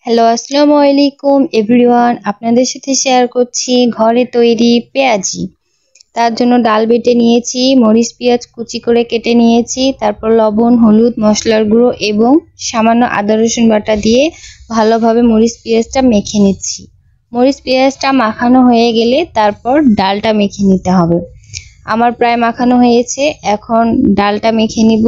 Hello, আসসালামু আলাইকুম everyone. আপনাদের সাথে শেয়ার করছি ঘরে তৈরি পেঁয়াজি। তার জন্য ডাল বেটে নিয়েছি, মরিচ পেঁয়াজ কুচি করে কেটে নিয়েছি, তারপর লবণ, হলুদ, মশলার গুঁড়ো এবং সামান্য আদা রসুন বাটা দিয়ে ভালোভাবে মরিচ পেঁয়াজটা মেখে নিচ্ছি। মরিচ পেঁয়াজটা মাখানো হয়ে গেলে তারপর ডালটা মেখে নিতে হবে। আমার প্রায় মাখানো হয়েছে, এখন ডালটা মেখে নিব।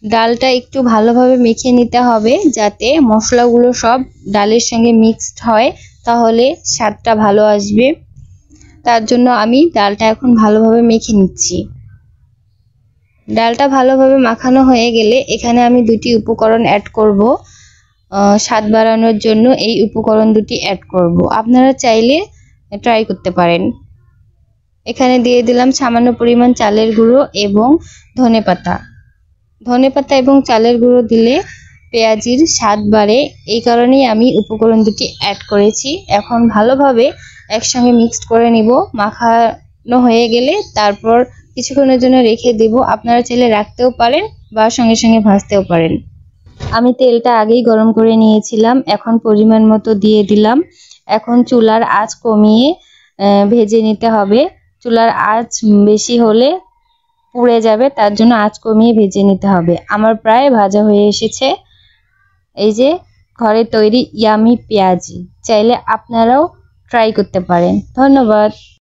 ডালটা একটু ভালোভাবে মেখে নিতে হবে যাতে মশলাগুলো সব ডালের সঙ্গে মিক্সড হয়, তাহলে স্বাদটা ভালো আসবে। তার জন্য আমি ডালটা এখন ভালোভাবে মেখে নিচ্ছি। ডালটা ভালোভাবে মাখানো হয়ে গেলে এখানে আমি দুটি উপকরণ অ্যাড করব। স্বাদ বাড়ানোর জন্য এই উপকরণ দুটি অ্যাড করব। আপনারা চাইলে ট্রাই করতে পারেন। এখানে দিয়ে দিলাম সামান্য পরিমাণ চালের গুঁড়ো এবং ধনেপাতা এবং চালের গুঁড়ো দিলে পেঁয়াজির স্বাদ বাড়ে, এই কারণেই আমি উপকরণ দুটি অ্যাড করেছি। এখন ভালোভাবে একসঙ্গে মিক্সড করে নিব। মাখানো হয়ে গেলে তারপর কিছুক্ষণের জন্য রেখে দেব। আপনারা চাইলে রাখতেও পারেন বা সঙ্গে সঙ্গে ভাজতেও পারেন। আমি তেলটা আগেই গরম করে নিয়েছিলাম, এখন পরিমাণ মতো দিয়ে দিলাম। এখন চুলার আঁচ কমিয়ে ভেজে নিতে হবে। চুলার আঁচ বেশি হলে পুড়ে যাবে, তার জন্য আঁচ কমিয়ে ভেজে নিতে হবে। আমার প্রায় ভাজা হয়ে এসেছে। এই যে ঘরে তৈরি ইয়ামি পেঁয়াজি, চাইলে আপনারাও ট্রাই করতে পারেন। ধন্যবাদ।